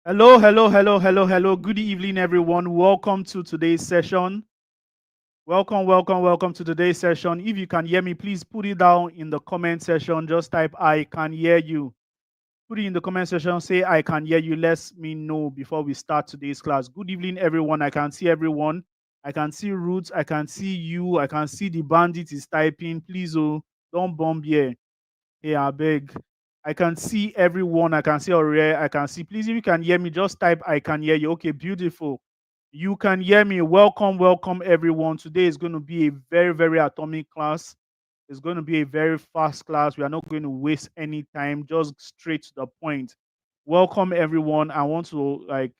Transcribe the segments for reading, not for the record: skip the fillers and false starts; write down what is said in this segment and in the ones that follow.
Hello, hello, hello, hello, hello. Good evening, everyone. Welcome to today's session. Welcome to today's session. If you can hear me, please put it down in the comment section. Just type I can hear you. Put it in the comment section. Say I can hear you. Let me know before we start today's class. Good evening, everyone. I can see everyone. I can see Roots. I can see you. I can see the bandit is typing. Please, don't bomb here. Hey, I beg. I can see everyone. I can see Aurel. I can see. Please, if you can hear me, just type I can hear you. Okay, beautiful. You can hear me. Welcome, everyone. Today is going to be a very atomic class. It's going to be a very fast class. We are not going to waste any time. Just straight to the point. Welcome, everyone. I want to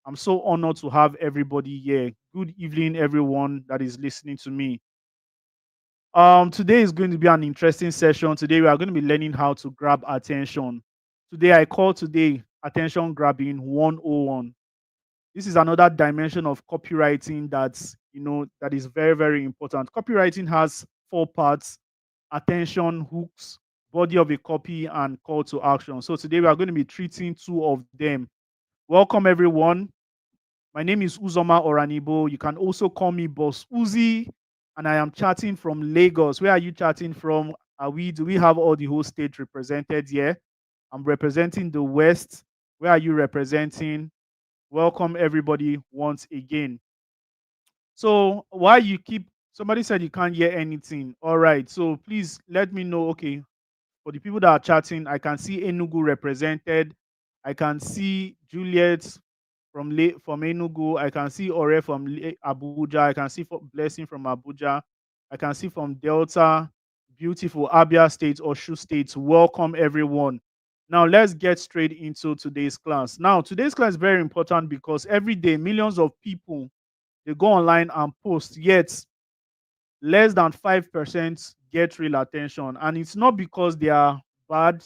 I'm so honored to have everybody here. Good evening, everyone that is listening to me. Today is going to be an interesting session. Today we are going to be learning how to grab attention. Today I call today attention grabbing 101. This is another dimension of copywriting that is very important. Copywriting has four parts: attention, hooks, body of a copy, and call to action. So today we are going to be treating two of them. Welcome everyone. My name is Uzoma Oranibo. You can also call me Boss Uzi, and I am chatting from Lagos. Where are you chatting from? Do we have all the whole state represented here? I'm representing the West. Where are you representing? Welcome everybody once again. So why you keep somebody said you can't hear anything. All right. So please let me know. Okay, for the people that are chatting, I can see Enugu represented. I can see Juliet from Enugu. I can see Ore from Abuja. I can see Blessing from Abuja. I can see from Delta, beautiful Abia State or Shu State. Welcome everyone. Now let's get straight into today's class. Now today's class is very important because every day millions of people they go online and post, yet less than 5% get real attention. And it's not because they are bad,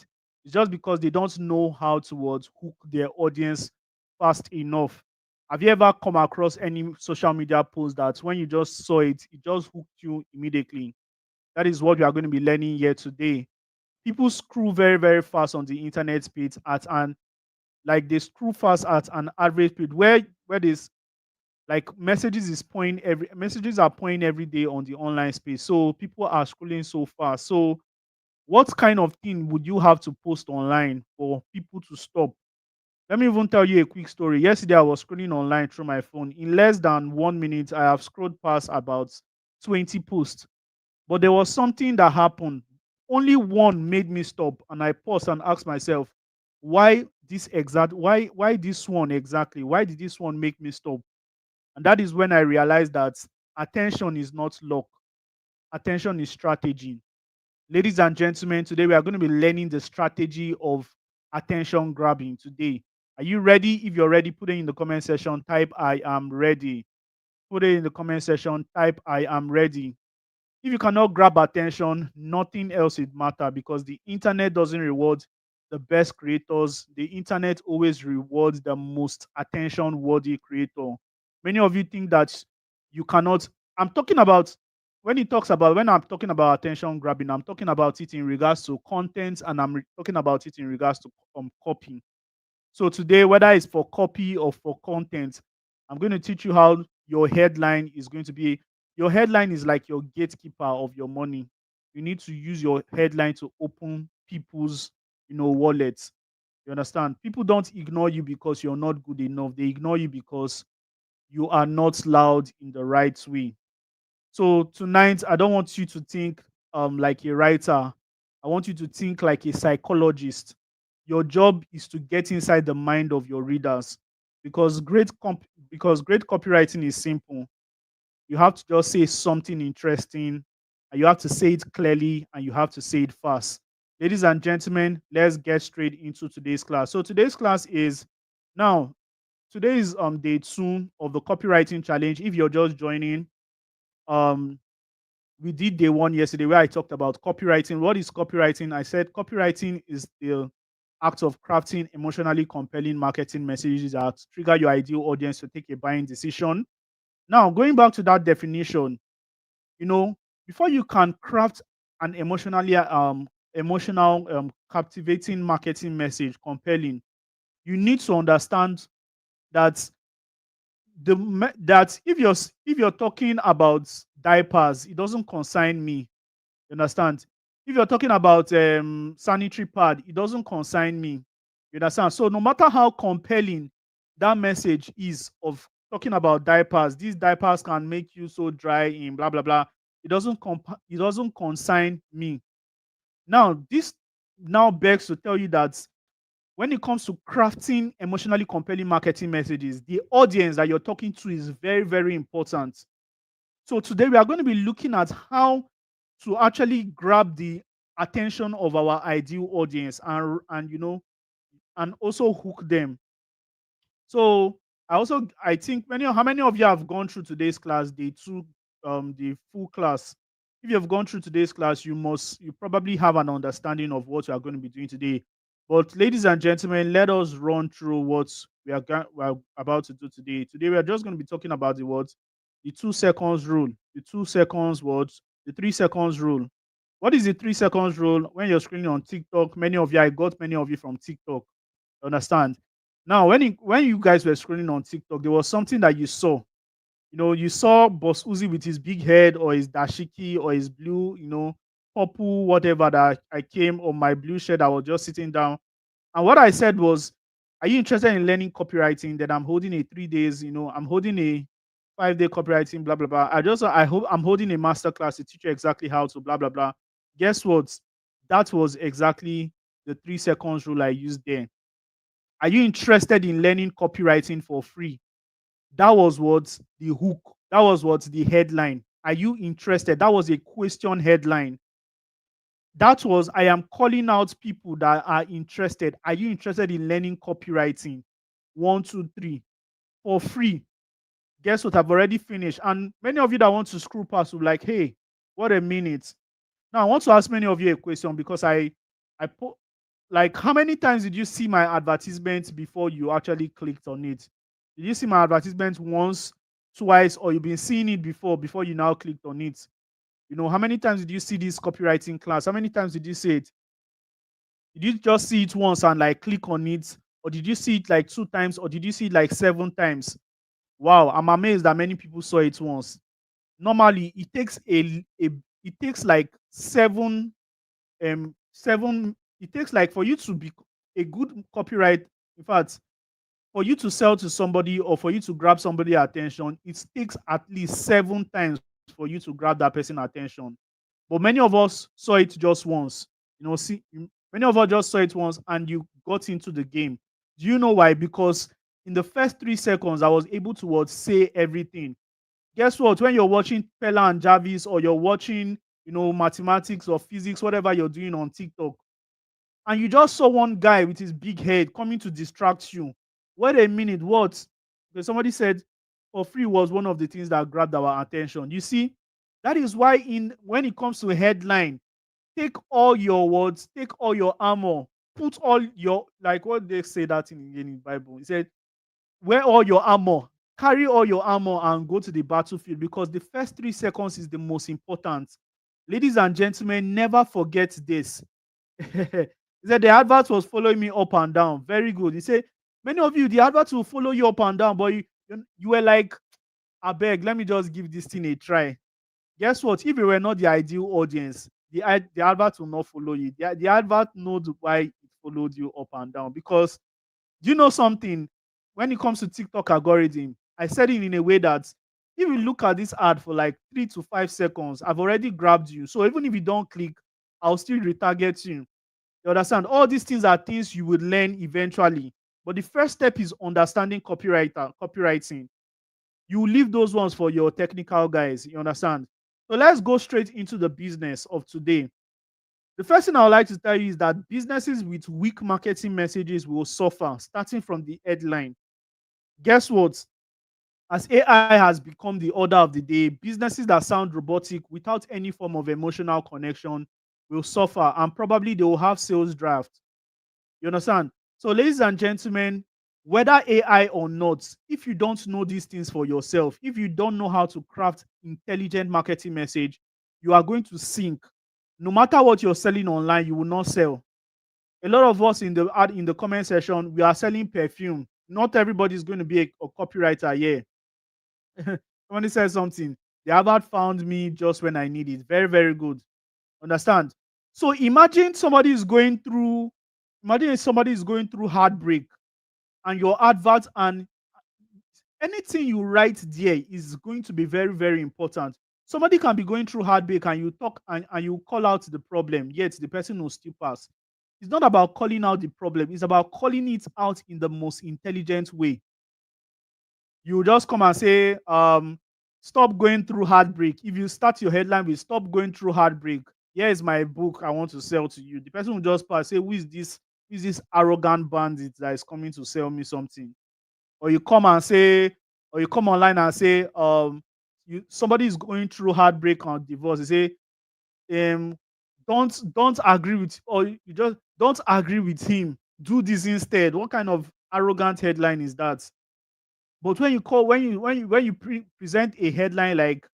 it's just because they don't know how to hook their audience fast enough. Have you ever come across any social media post that when you just saw it, it just hooked you immediately? That is what we are going to be learning here today. People screw very fast on the internet speed at an like they screw fast at an average speed where this like messages are pouring every day on the online space, so people are scrolling so fast. So what kind of thing would you have to post online for people to stop? Let me even tell you a quick story. Yesterday I was scrolling online through my phone. In less than 1 minute I have scrolled past about 20 posts, but there was something that happened. Only one made me stop, and I paused and asked myself, why this one exactly? Why did this one make me stop? And that is when I realized that attention is not luck, attention is strategy. Ladies and gentlemen, today we are going to be learning the strategy of attention grabbing today. Are you ready? If you're ready, put it in the comment section, type I am ready. Put it in the comment section, type I am ready. If you cannot grab attention, nothing else would matter because the internet doesn't reward the best creators. The internet always rewards the most attention worthy creator. Many of you think that you cannot. I'm talking about when I'm talking about attention grabbing, I'm talking about it in regards to content, and talking about it in regards to copy. So today, whether it's for copy or for content, I'm going to teach you how your headline is going to be. Your headline is like your gatekeeper of your money. You need to use your headline to open people's, wallets. You understand? People don't ignore you because you're not good enough. They ignore you because you are not loud in the right way. So tonight, I don't want you to think like a writer. I want you to think like a psychologist. Your job is to get inside the mind of your readers because great copywriting is simple. You have to just say something interesting, and you have to say it clearly, and you have to say it fast. Ladies and gentlemen, let's get straight into today's class. So today's class is now today is day 2 of the copywriting challenge. If you're just joining, um we did day 1 yesterday where I talked about copywriting. What is copywriting? I said copywriting is the act of crafting emotionally compelling marketing messages that trigger your ideal audience to take a buying decision. Now, going back to that definition, you know, before you can craft an emotional captivating marketing message compelling, You need to understand that that if you're talking about diapers, it doesn't concern me. You understand? If you're talking about sanitary pad, it doesn't concern me. You understand? So no matter how compelling that message is of talking about diapers, these diapers can make you so dry in blah blah blah. It doesn't concern me. Now this now begs to tell you that when it comes to crafting emotionally compelling marketing messages, the audience that you're talking to is very, very important. So today we are going to be looking at how to actually grab the attention of our ideal audience and and also hook them. So I think how many of you have gone through today's class, the full class. If you have gone through today's class, you probably have an understanding of what we are going to be doing today. But ladies and gentlemen, let us run through what we are about to do today. Today we are just going to be talking about the 2 seconds rule, the 2 seconds words, the 3 seconds rule. What is the 3 seconds rule? When you're screening on TikTok, I got many of you from TikTok. Understand? Now, when you guys were scrolling on TikTok, there was something that you saw. You saw Boss Uzi with his big head or his dashiki or his blue, purple, whatever that I came on my blue shirt. I was just sitting down. And what I said was, are you interested in learning copywriting? Then I'm holding a 3 days, I'm holding a 5 day copywriting, blah, blah, blah. I hope I'm holding a master class to teach you exactly how to blah, blah, blah. Guess what? That was exactly the 3 seconds rule I used there. Are you interested in learning copywriting for free? That was what the hook, that was what the headline. Are you interested? That was a question headline. That was, I am calling out people that are interested. Are you interested in learning copywriting? One, two, three, for free. Guess what? I've already finished. And many of you that want to screw past will be like, hey, what a minute. Now I want to ask many of you a question because I put like how many times did you see my advertisement before you actually clicked on it? Did you see my advertisement once, twice, or you've been seeing it before you now clicked on it? How many times did you see this copywriting class? How many times did you see it? Did you just see it once and like click on it? Or did you see it like 2 times? Or did you see it like 7 times? Wow, I'm amazed that many people saw it once. Normally, it takes like seven it takes like for you to be a good copyright. In fact, for you to sell to somebody or for you to grab somebody attention, it takes at least 7 times for you to grab that person attention. But many of us saw it just once. Many of us just saw it once and you got into the game. Do you know why? Because in the first 3 seconds, I was able to say everything. Guess what? When you're watching Pella and Jarvis or you're watching, mathematics or physics, whatever you're doing on TikTok, and you just saw one guy with his big head coming to distract you. Wait a minute, what? Because somebody said for free was one of the things that grabbed our attention. You see, that is why in when it comes to headline, take all your words, take all your armor, put all your like what they say that in the Bible. He said, wear all your armor, carry all your armor and go to the battlefield because the first 3 seconds is the most important. Ladies and gentlemen, never forget this. He said the advert was following me up and down. Very good. He said, many of you, the advert will follow you up and down, but you were like, I beg, let me just give this thing a try. Guess what? If you were not the ideal audience, the advert will not follow you. The advert knows why it followed you up and down. Because do you know something? When it comes to TikTok algorithm, I said it in a way that if you look at this ad for like 3 to 5 seconds, I've already grabbed you. So even if you don't click, I'll still retarget you. You understand? All these things are things you would learn eventually. But the first step is understanding copywriting. You leave those ones for your technical guys. You understand? So let's go straight into the business of today. The first thing I would like to tell you is that businesses with weak marketing messages will suffer, starting from the headline. Guess what? As AI has become the order of the day, businesses that sound robotic without any form of emotional connection will suffer and probably they will have sales draft. You understand? So, ladies and gentlemen, whether AI or not, if you don't know these things for yourself, if you don't know how to craft intelligent marketing message, you are going to sink. No matter what you're selling online, you will not sell. A lot of us in the comment section, we are selling perfume. Not everybody is going to be a copywriter here. Somebody said something. The Harvard found me just when I need it. Very, very good. Understand? So imagine if somebody is going through heartbreak, and your advert and anything you write there is going to be very, very important. Somebody can be going through heartbreak and you talk and you call out the problem, yet the person will still pass. It's not about calling out the problem, it's about calling it out in the most intelligent way. You just come and say, stop going through heartbreak. If you start your headline with stop going through heartbreak, here is my book I want to sell to you. The person will just pass, say, who is this? Who is this arrogant bandit that is coming to sell me something? Or you come and say, or you come online and say, somebody is going through heartbreak or divorce. You say, don't agree with, or you just don't agree with him. Do this instead. What kind of arrogant headline is that? But when you present a headline like,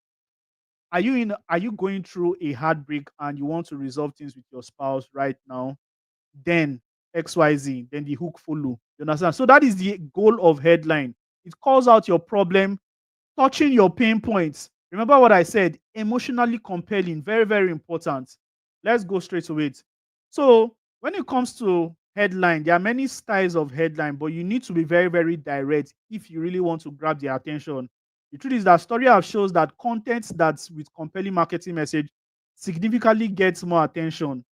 are you going through a heartbreak and you want to resolve things with your spouse right now? Then XYZ, then the hook follow. You understand? So that is the goal of headline. It calls out your problem, touching your pain points. Remember what I said, emotionally compelling, very, very important. Let's go straight to it. So, when it comes to headline, there are many styles of headline, but you need to be very, very direct if you really want to grab their attention. The truth is that Story App shows that content that's with compelling marketing message significantly gets more attention.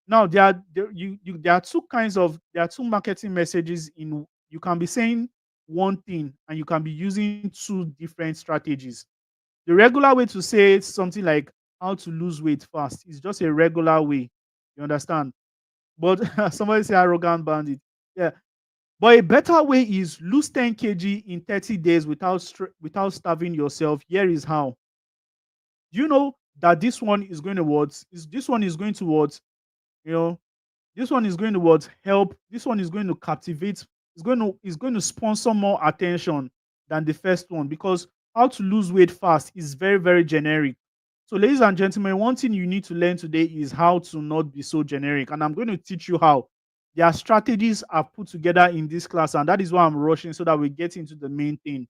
Now, there are two marketing messages in. You can be saying one thing and you can be using two different strategies. The regular way to say something like how to lose weight fast is just a regular way. You understand? But somebody say arrogant bandit. Yeah. But a better way is lose 10 kg in 30 days without starving yourself. Here is how. Do you know that this one is going to what? Is this one is going towards, you know, this one is going to what? Help. This one is going to captivate. It's going to sponsor more attention than the first one, because how to lose weight fast is very, very generic. So, ladies and gentlemen, one thing you need to learn today is how to not be so generic. And I'm going to teach you how. There are strategies I've put together in this class, and that is why I'm rushing so that we get into the main thing.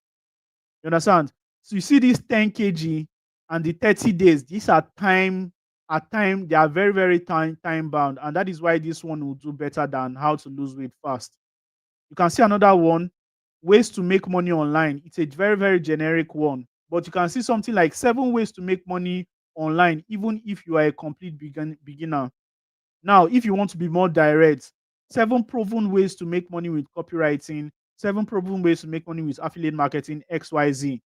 You understand? So you see this 10 kg and the 30 days, these are they are very, very time bound. And that is why this one will do better than how to lose weight fast. You can see another one, ways to make money online. It's a very, very generic one. But you can see something like 7 ways to make money online, even if you are a complete beginner. Now, if you want to be more direct, 7 proven ways to make money with copywriting, 7 proven ways to make money with affiliate marketing, XYZ.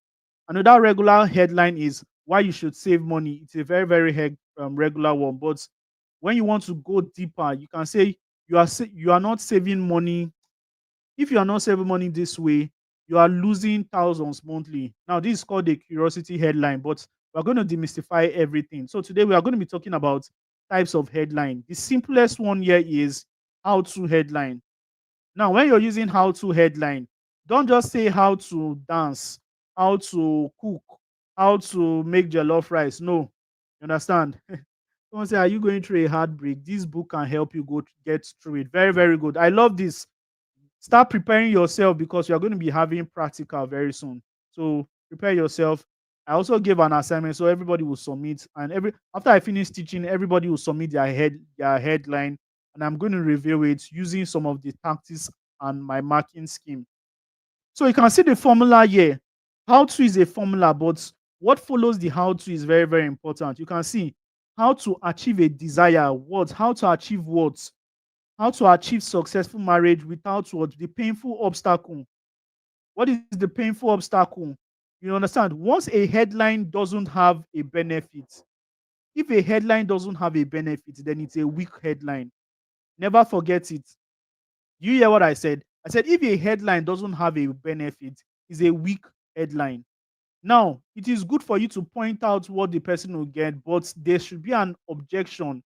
Another regular headline is why you should save money. It's a very, very regular one. But when you want to go deeper, you can say you are not saving money. If you are not saving money this way, you are losing thousands monthly. Now, this is called a curiosity headline, but we're going to demystify everything. So today we are going to be talking about types of headline. The simplest one here is how to headline. Now, when you're using how to headline, don't just say how to dance, how to cook, how to make jollof rice. No, you understand? Someone say, are you going through a heartbreak? This book can help you get through it. Very, very good. I love this. Start preparing yourself because you are going to be having practical very soon. So prepare yourself. I also gave an assignment so everybody will submit, and every after I finish teaching, everybody will submit their headline, and I'm going to review it using some of the tactics and my marking scheme. So you can see the formula here. How to is a formula, but what follows the how to is very, very important. You can see how to achieve a desire, how to achieve what, how to achieve successful marriage without what, the painful obstacle. What is the painful obstacle? You understand? Once a headline doesn't have a benefit, if a headline doesn't have a benefit, then it's a weak headline. Never forget it. You hear what I said? I said if a headline doesn't have a benefit, it's a weak headline. Now, it is good for you to point out what the person will get, but there should be an objection.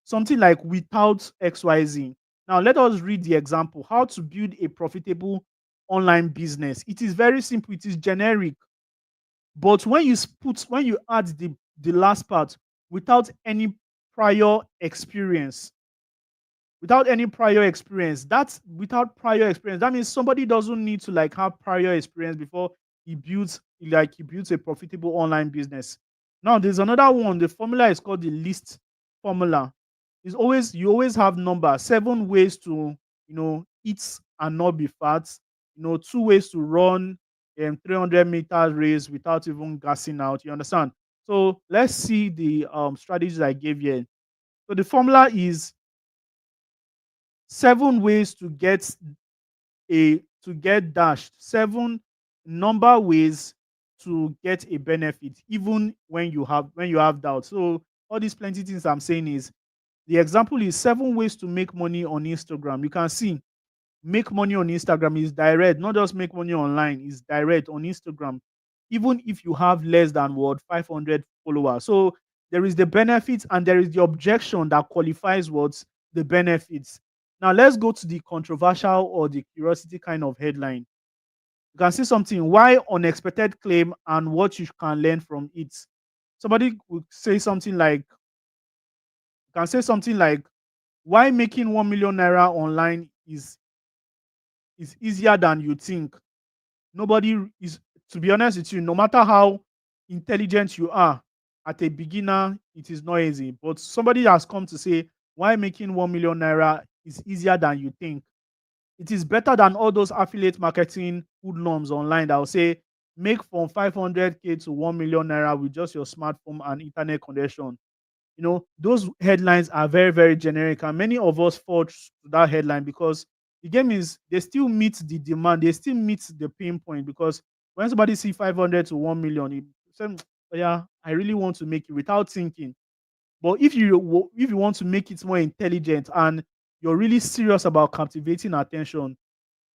Something like without XYZ. Now, let us read the example. How to build a profitable online business. It is very simple, it is generic. But when you add the last part without any prior experience, without any prior experience. That's without prior experience. That means somebody doesn't need to like have prior experience before he builds a profitable online business. Now there's another one. The formula is called the list formula. It's always you always have number 7 ways to eat and not be fat. 2 ways to run 300 meters race without even gassing out. You understand? So let's see the strategies I gave here. So the formula is 7 ways to get dashed, 7 ways to get a benefit, even when you have doubt. So all these plenty things I'm saying is the example is 7 ways to make money on Instagram. You can see make money on Instagram is direct, not just make money online, is direct on Instagram, even if you have less than 500 followers. So there is the benefits and there is the objection that qualifies what's the benefits. Now let's go to the controversial or the curiosity kind of headline. You can see something why unexpected claim and what you can learn from it. Somebody would say something like, can say something like, why making 1 million naira online is easier than you think. Nobody is, to be honest with you, no matter how intelligent you are, at a beginner, it is not easy. But somebody has come to say why making 1 million naira is easier than you think. It is better than all those affiliate marketing hoodlums online that will say make from 500K to 1 million naira with just your smartphone and internet connection. Those headlines are very, very generic, and many of us fall to that headline because the game is they still meet the demand, they still meet the pain point. Because when somebody see 500 to 1 million, he say, "Oh, yeah, I really want to make it," without thinking. But if you want to make it more intelligent and you're really serious about captivating attention,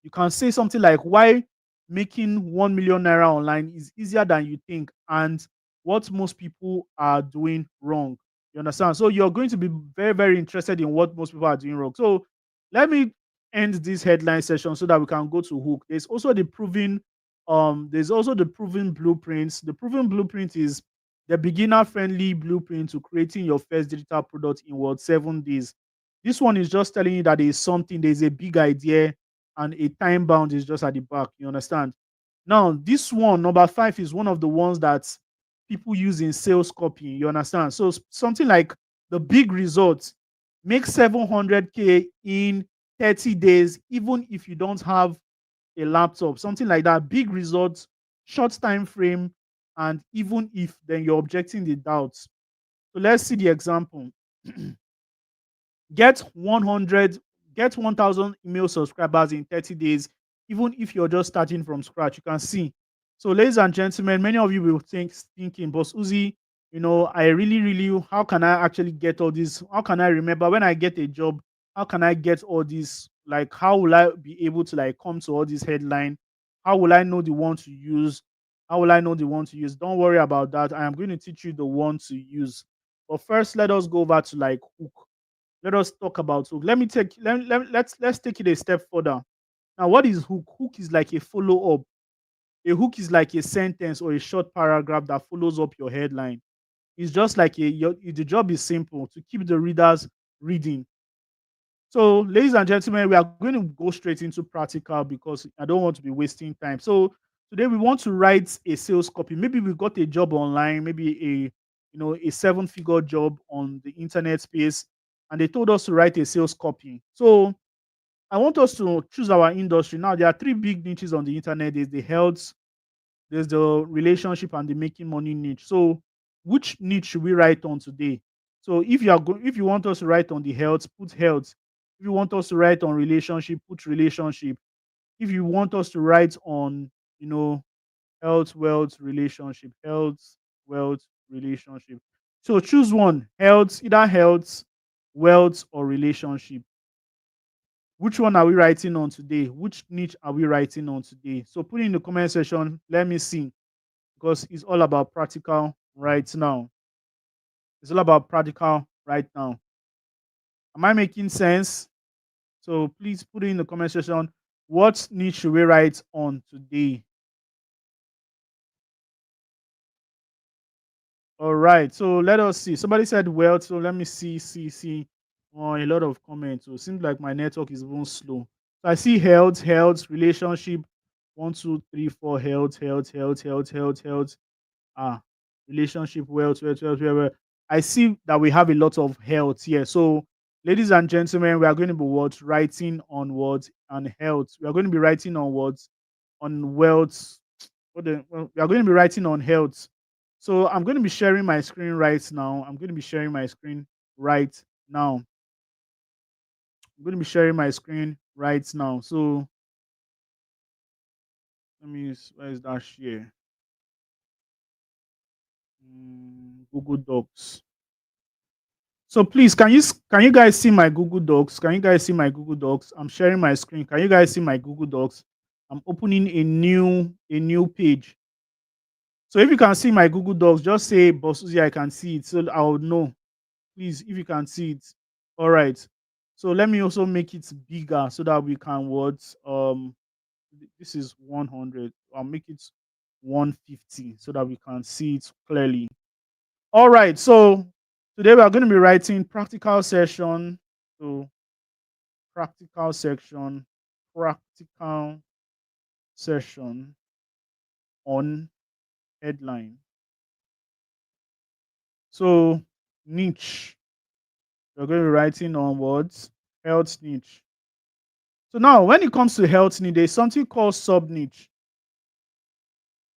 you can say something like why making 1 million naira online is easier than you think and what most people are doing wrong. You understand? So you're going to be very, very interested in what most people are doing wrong. So let me end this headline session so that we can go to hook. There's also the proven blueprints. The proven blueprint is the beginner friendly blueprint to creating your first digital product in 7 days. This one is just telling you that there's a big idea and a time bound is just at the back. You understand? Now, this one, number 5, is one of the ones that people use in sales copy. You understand? So something like the big results, make 700K in 30 days, even if you don't have a laptop, something like that. Big results, short time frame, and even if then you're objecting the doubts. So let's see the example. Get 100, get 1,000 email subscribers in 30 days, even if you're just starting from scratch. You can see. So, ladies and gentlemen, many of you will thinking, Boss Uzi, I really, really, how can I actually get all this? How can I remember when I get a job? How can I get all this? Like, how will I be able to like come to all this headline? How will I know the one to use? How will I know the one to use? Don't worry about that. I am going to teach you the one to use. But first, let us go over to like hook. Let us talk about hook. Let's take it a step further. Now, what is hook? Hook is like a follow up. A hook is like a sentence or a short paragraph that follows up your headline. It's just like the job is simple to keep the readers reading. So, ladies and gentlemen, we are going to go straight into practical because I don't want to be wasting time. So, today we want to write a sales copy. Maybe we got a job online, maybe a 7-figure job on the internet space, and they told us to write a sales copy. So, I want us to choose our industry. Now, there are 3 big niches on the internet. There's the health, there's the relationship, and the making money niche. So, which niche should we write on today? So, if you want us to write on the health, put health. If you want us to write on relationship, put relationship. If you want us to write on, you know, health, wealth, relationship, health, wealth, relationship. So choose one: health, either health, wealth, or relationship. Which one are we writing on today? Which niche are we writing on today? So put it in the comment section. Let me see, because it's all about practical right now. It's all about practical right now. Am I making sense? So please put it in the comment section. What niche should we write on today? All right. So let us see. Somebody said wealth. So let me see. Oh, a lot of comments. So it seems like my network is even slow. So I see health, health, relationship. One, two, three, four. Health, health, health, health, health, health. Ah, relationship, wealth, wealth, wealth, wealth, wealth. I see that we have a lot of health here. So, ladies and gentlemen, we are going to be what writing on words and health. We are going to be writing on words on wealth. Well, we are going to be writing on health. So I'm going to be sharing my screen right now. I'm going to be sharing my screen right now. I'm going to be sharing my screen right now. So let me where is that share? Google Docs. So please, can you guys see my Google Docs? Can you guys see my Google Docs? I'm sharing my screen. Can you guys see my Google Docs? I'm opening a new page. So if you can see my Google Docs, just say Bosuzi, I can see it. So I'll know. Please, if you can see it. All right. So let me also make it bigger so that we can what this is 100. I'll make it 150 so that we can see it clearly. All right. So today we are going to be writing practical session. So practical section, practical session on headline. So niche. We're going to be writing on words, health niche. So now when it comes to health niche, there's something called sub niche.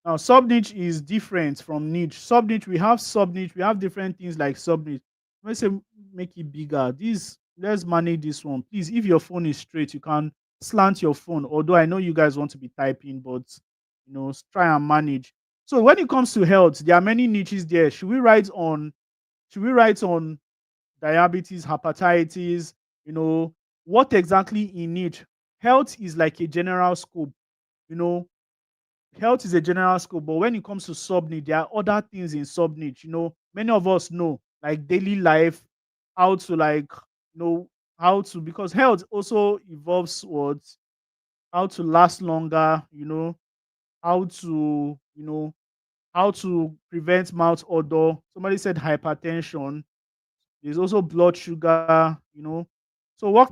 Now, sub niche is different from niche. Sub niche, we have sub niche, we have different things like sub niche. Let's say make it bigger. This let's manage this one. Please, if your phone is straight, you can slant your phone. Although I know you guys want to be typing, but try and manage. So when it comes to health, there are many niches there. Should we write on diabetes, hepatitis, what exactly in niche? Health is like a general scope, you know, health is a general scope, but when it comes to sub niche, there are other things in sub niche. Many of us know like daily life, how to you know, how to because health also involves what how to last longer, how to how to prevent mouth odor. Somebody said hypertension. There's also blood sugar, So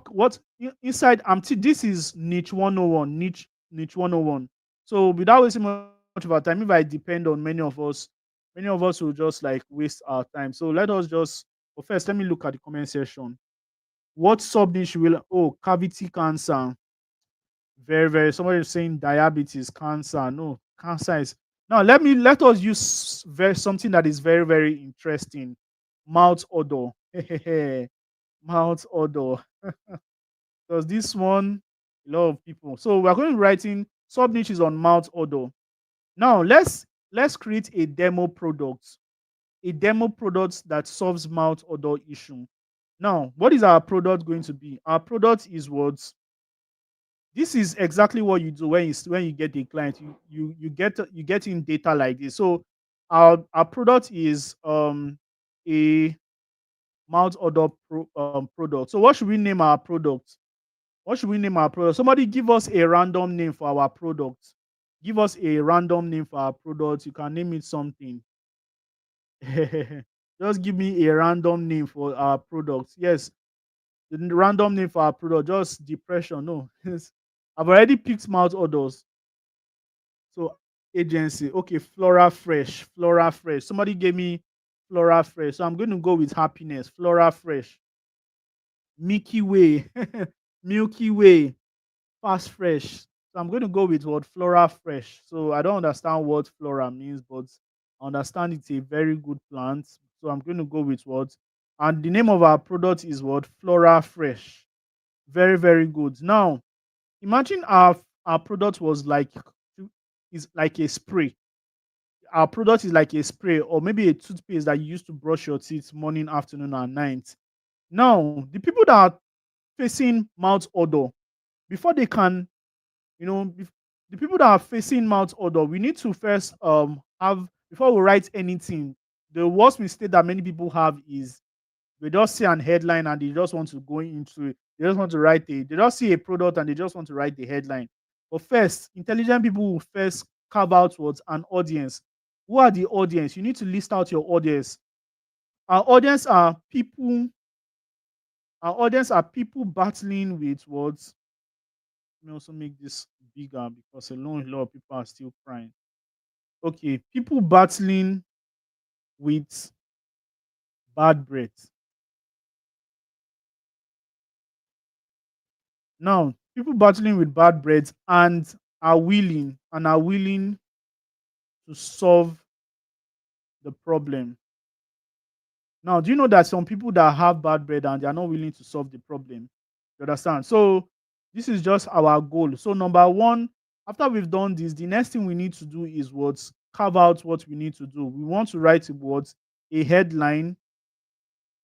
inside this is niche 101, niche 101. So without wasting much of our time, if I depend on many of us will just like waste our time. So let us just first let me look at the comment section. What sub niche will cavity cancer. Very, very somebody is saying diabetes, cancer. No, cancer is now let us use very something that is very, very interesting. Mouth odor. Mouth odor. Because this one, a lot of people. So we're going to be writing sub niches on mouth odor. Now let's create a demo product that solves mouth odor issue. Now, what is our product going to be? Our product is what this is exactly what you do when you get a client. You get in data like this. So our product is a mouth odor product. So what should we name our product? What should we name our product? Somebody give us a random name for our product. Give us a random name for our product. You can name it something. Just give me a random name for our product. Yes, the random name for our product. Just depression. No, I've already picked mouth odors. So agency. Okay, Flora Fresh. Flora Fresh. Somebody gave me Flora Fresh. So I'm going to go with happiness. Flora Fresh. Milky Way. Milky Way. Fast fresh. So I'm going to go with what Flora Fresh. So I don't understand what Flora means, but I understand it's a very good plant. So I'm going to go with what, and the name of our product is what Flora Fresh. Very, very good. Now imagine our product was like is like a spray. Our product is like a spray or maybe a toothpaste that you use to brush your teeth morning, afternoon, and night. Now the people that are facing mouth odor before they can the people that are facing mouth odor, we need to first have before we write anything. The worst mistake that many people have is they just see an headline and they just want to go into it. They just want to they just see a product and they just want to write the headline. But first, intelligent people will first carve out what an audience. Who are the audience? You need to list out your audience. Our audience are people Our audience are people battling with what. Let me also make this bigger because a lot of people are still crying. Okay, people battling with bad breath. Now, people battling with bad breath and are willing to solve the problem. Now, do you know that some people that have bad breath and they are not willing to solve the problem? You understand? So this is just our goal. So number one, after we've done this, the next thing we need to do is what carve out what we need to do. We want to write what a headline.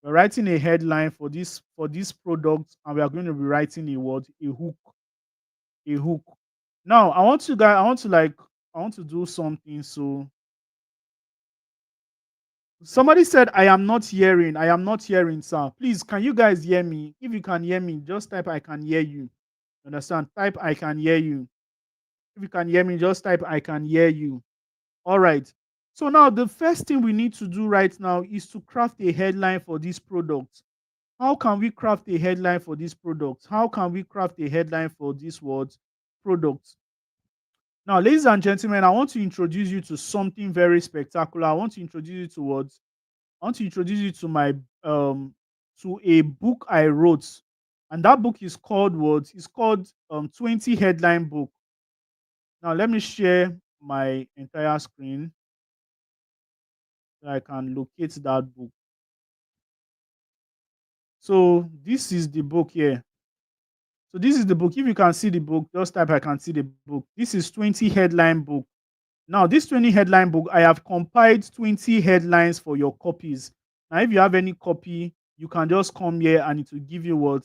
We're writing a headline for this product, and we are going to be writing a word, a hook. Now, I want to do something. So somebody said, I am not hearing, sir. Please, can you guys hear me? If you can hear me, just type I can hear you. Understand? Type I can hear you. If you can hear me, just type I can hear you. All right. So now the first thing we need to do right now is to craft a headline for this product. How can we craft a headline for this product? How can we craft a headline for this word product? Now, ladies and gentlemen, I want to introduce you to something very spectacular. I want to introduce you to what I want to introduce you to my to a book I wrote, and that book is called what? It's called 20 Headline Book. Now let me share my entire screen so I can locate that book. So this is the book here. So this is the book. If you can see the book, just type I can see the book. This is 20 Headline Book. Now, this 20 headline book, I have compiled 20 headlines for your copies. Now, if you have any copy, you can just come here and it will give you what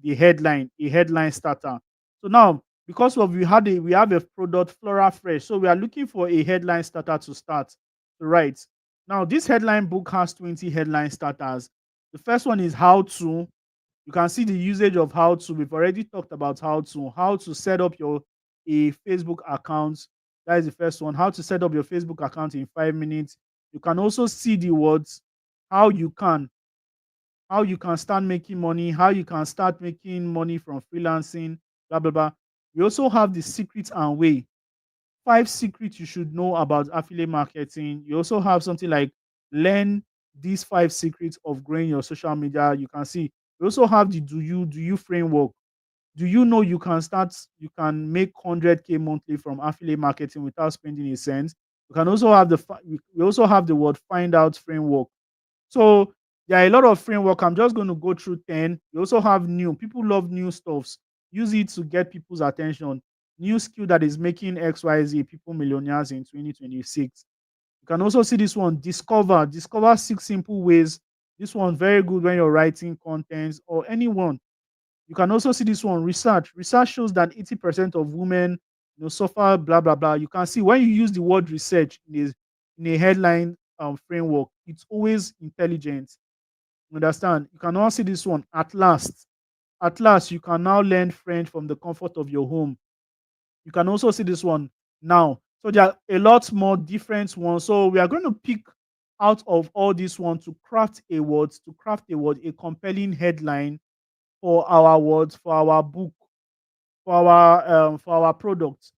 the headline, a headline starter. So now, because of we have a product Flora Fresh, so we are looking for a headline starter to start to write. Now, this headline book has 20 headline starters. The first one is how to. You can see the usage of how to. We've already talked about how to set up your a Facebook account. That is the first one. How to set up your Facebook account in 5 minutes. You can also see the words how you can start making money, how you can start making money from freelancing, blah blah blah. We also have the secrets and way. 5 secrets you should know about affiliate marketing. You also have something like learn these 5 secrets of growing your social media. You can see we also have the do you framework. Do you know you can make 100K monthly from affiliate marketing without spending a cent? You can also have we also have the word find out framework. So there are a lot of framework. I'm just going to go through 10. You also have new. People love new stuffs. Use it to get people's attention. New skill that is making XYZ people millionaires in 2026. You can also see this one, discover. Discover 6 simple ways. This one very good when you're writing content or anyone. You can also see this one, research. Research shows that 80% of women suffer blah blah blah. You can see when you use the word research in a headline framework, it's always intelligent. You understand? You can also see this one, at last. At last, you can now learn French from the comfort of your home. You can also see this one now. So there are a lot more different ones. So we are going to pick out of all this one to craft a compelling headline for our words, for our book, for our product.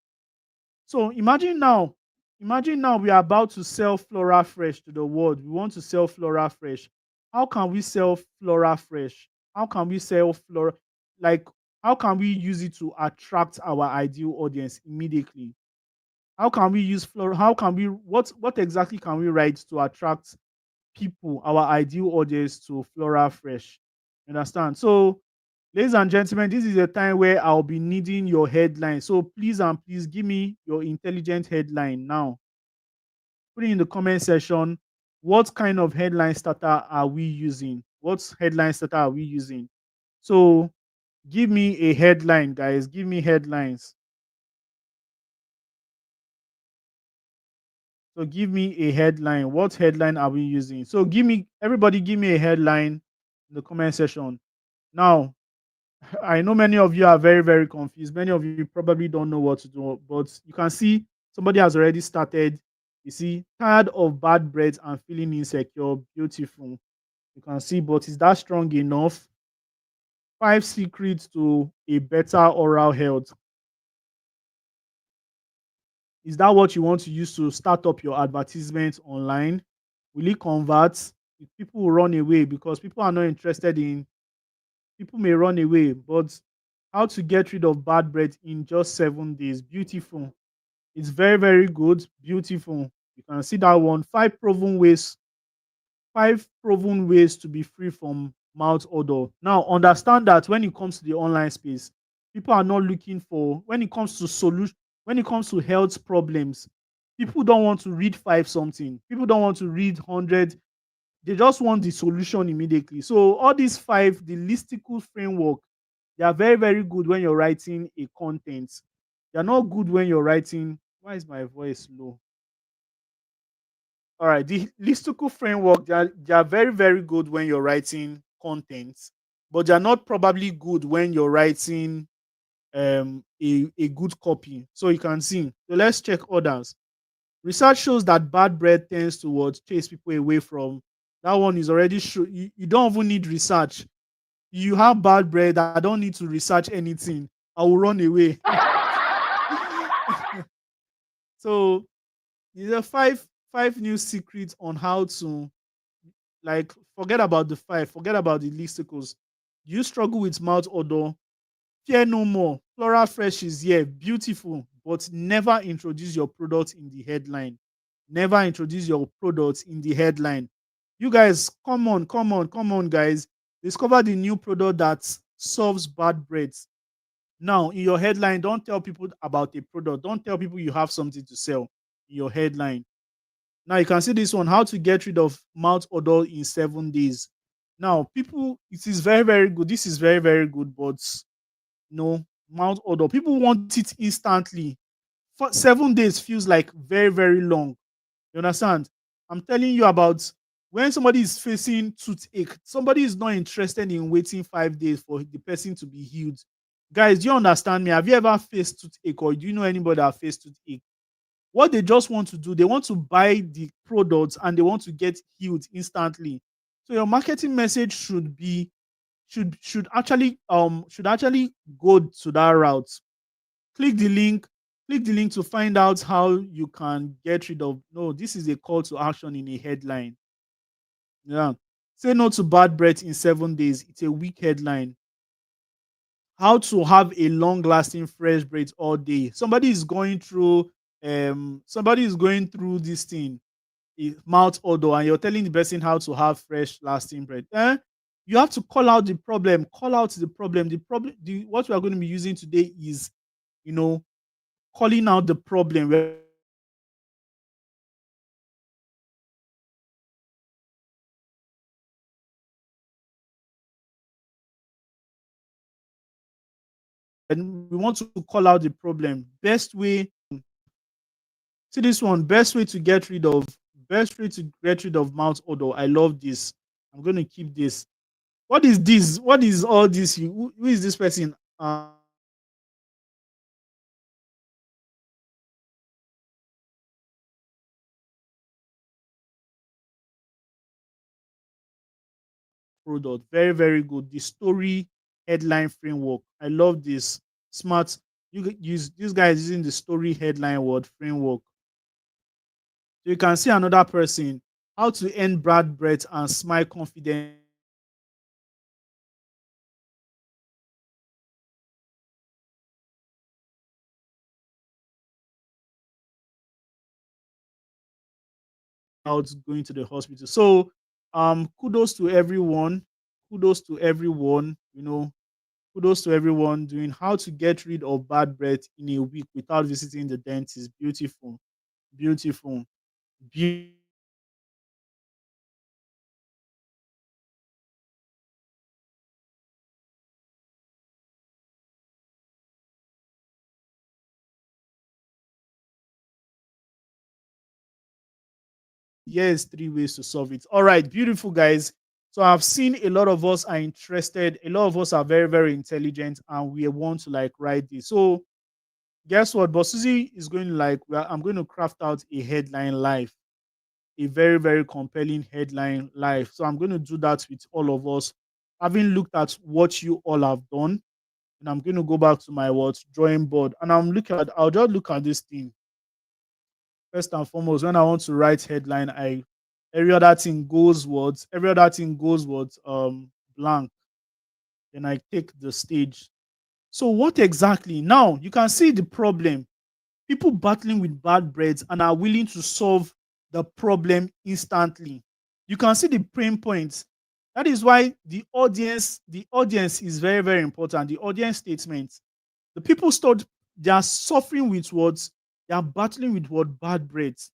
So imagine now we are about to sell Flora Fresh to the world. We want to sell Flora Fresh. How can we sell Flora Fresh? How can we sell Flora? Like, how can we use it to attract our ideal audience immediately? How can we use Flora? How can we what exactly can we write to attract people, our ideal audience, to Flora Fresh? Understand? So ladies and gentlemen, this is a time where I'll be needing your headline. So please and please give me your intelligent headline now. Put it in the comment section. What kind of headline starter are we using? What headline starter are we using? So give me a headline, guys. Give me headlines. So give me a headline. What headline are we using? So everybody give me a headline in the comment section. Now, I know many of you are very, very confused. Many of you probably don't know what to do, but you can see somebody has already started. You see, tired of bad breath and feeling insecure. Beautiful. You can see, but is that strong enough? 5 secrets to a better oral health. Is that what you want to use to start up your advertisement online? Will it convert? People will run away because people are not interested in, people may run away, but how to get rid of bad breath in just 7 days. Beautiful. It's very, very good. Beautiful. You can see that one. Five proven ways to be free from mouth odor. Now, understand that when it comes to the online space, people are not looking for, when it comes to solution, when it comes to health problems, people don't want to read five something. People don't want to read 100. They just want the solution immediately. So all these five, the listicle framework, they are very, very good when you're writing a content. They're not good when you're writing. Why is my voice low? All right, the listicle framework, they are very, very good when you're writing content, but they're not probably good when you're writing a good copy. So you can see. So let's check others. Research shows that bad breath tends towards chase people away from. That one is already show. You don't even need research. You have bad breath. I don't need to research anything. I will run away. So these are five new secrets on how to, like, forget about the five, forget about the listicles. Do you struggle with mouth odor? Fear no more. Floral Fresh is here, beautiful, but never introduce your product in the headline. Never introduce your product in the headline. You guys, come on, come on, come on, guys. Discover the new product that solves bad breath. Now, in your headline, don't tell people about a product. Don't tell people you have something to sell in your headline. Now you can see this one, how to get rid of mouth odor in 7 days. Now, people, it is very, very good. This is very, very good, but no, mouth odor. People want it instantly. For 7 days feels like very, very long. You understand? I'm telling you about when somebody is facing toothache, somebody is not interested in waiting 5 days for the person to be healed. Guys, do you understand me? Have you ever faced toothache, or do you know anybody that faced toothache? What they just want to do, they want to buy the products and they want to get healed instantly. So your marketing message should actually go to that route. Click the link, click the link to find out how you can get rid of. No, this is a call to action in a headline. Yeah. Say no to bad breath in 7 days. It's a weak headline. How to have a long lasting fresh breath all day. Somebody is going through this thing, mouth odor, and you're telling the person how to have fresh lasting breath. You have to call out the problem. Call out the problem. What we are going to be using today is, you know, calling out the problem. And we want to call out the problem. Best way, see this one, best way to get rid of mouth odor. I love this. I'm going to keep this. What is this? What is all this? Who is this person? Product. Very, very good. The story headline framework. I love this. Smart. You use this guy is using the story headline word framework. So you can see another person. How to end bad breath and smile confident. Out going to the hospital. So kudos to everyone. Kudos to everyone, kudos to everyone doing how to get rid of bad breath in a week without visiting the dentist. Beautiful, beautiful, beautiful. Yes, 3 ways to solve it. All right, beautiful guys. So I've seen a lot of us are interested. A lot of us are very, very intelligent, and we want to like write this. So guess what? Bosuzi is going to I'm going to craft out a headline live, a very, very compelling headline live. So I'm going to do that with all of us. having looked at what you all have done, and I'm going to go back to my drawing board, and I'll just look at this thing. First and foremost, when I want to write headline, every other thing goes blank. Then I take the stage. So what exactly? Now you can see the problem. People battling with bad breads and are willing to solve the problem instantly. You can see the pain points. That is why the audience is very, very important. The audience statement. The people start they are suffering with words, they are battling with what bad breads.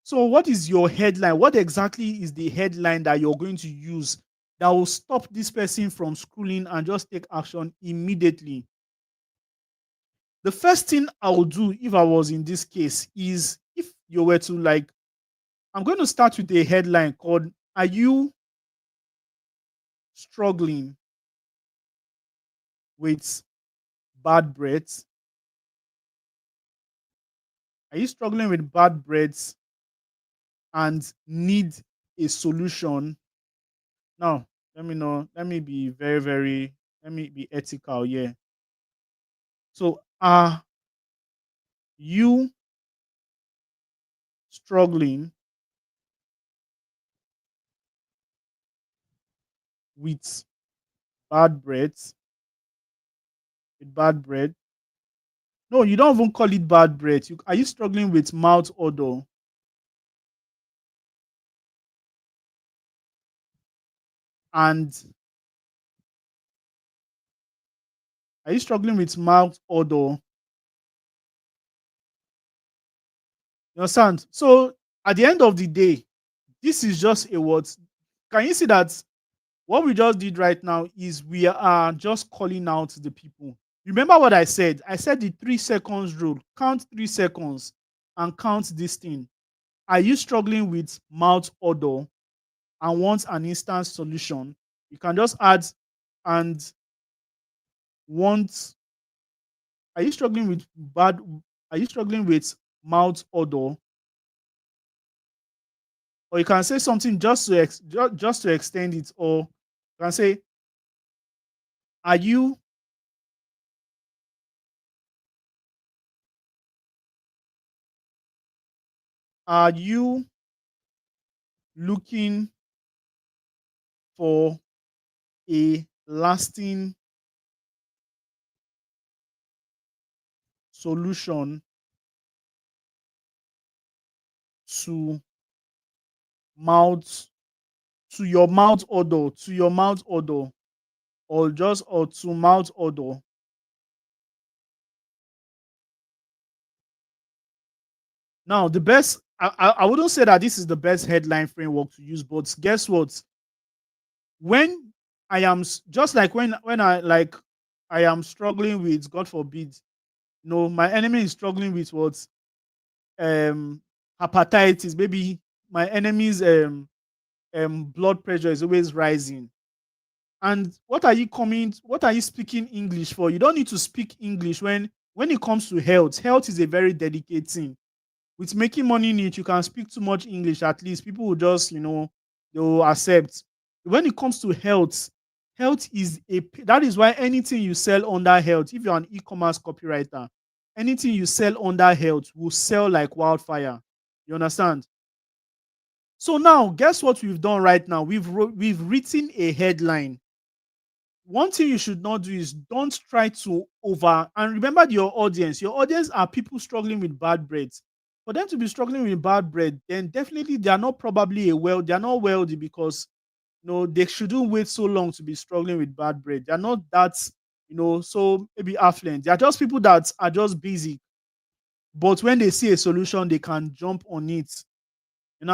So, what is your headline? What exactly is the headline that you're going to use that will stop this person from scrolling and just take action immediately? The first thing I would do if I was in this case is, if you were to like, I'm going to start with a headline called, "Are you struggling with bad breaths? Are you struggling with bad breaths and need a solution?" Now, let me know. Let me be very, very, let me be ethical here. So, are you struggling with bad breath? With bad breath? No, you don't even call it bad breath. Are you struggling with mouth odor? And are you struggling with mouth odor? You understand? So, at the end of the day, this is just a word. Can you see that what we just did right now is we are just calling out the people? Remember what I said? I said the 3 seconds rule. Count 3 seconds and count this thing. Are you struggling with mouth odor and want an instant solution? You can just add and want. Are you struggling with bad? Are you struggling with mouth odor? Or you can say something just to extend it. Or you can say, are you are you looking for a lasting solution to mouth to your mouth odor, or to mouth odor? Now, the best, I wouldn't say that this is the best headline framework to use, but guess what? When just like when I am struggling with, God forbid, my enemy is struggling with what, um hepatitis. Maybe my enemy's blood pressure is always rising. And what are you speaking English for? You don't need to speak English when it comes to health. Health is a very delicate thing. With making money in it, you can speak too much English. At least people will just, they will accept. When it comes to health, that is why anything you sell under health, if you're an e-commerce copywriter, anything you sell under health will sell like wildfire. You understand? So now, guess what we've done right now? We've written a headline. One thing you should not do is don't try to over, and remember your audience. Your audience are people struggling with bad breads. For them to be struggling with bad bread, then definitely they are not they are not wealthy, because they shouldn't wait so long to be struggling with bad bread. They're not that, so maybe affluent. They are just people that are just busy. But when they see a solution, they can jump on it.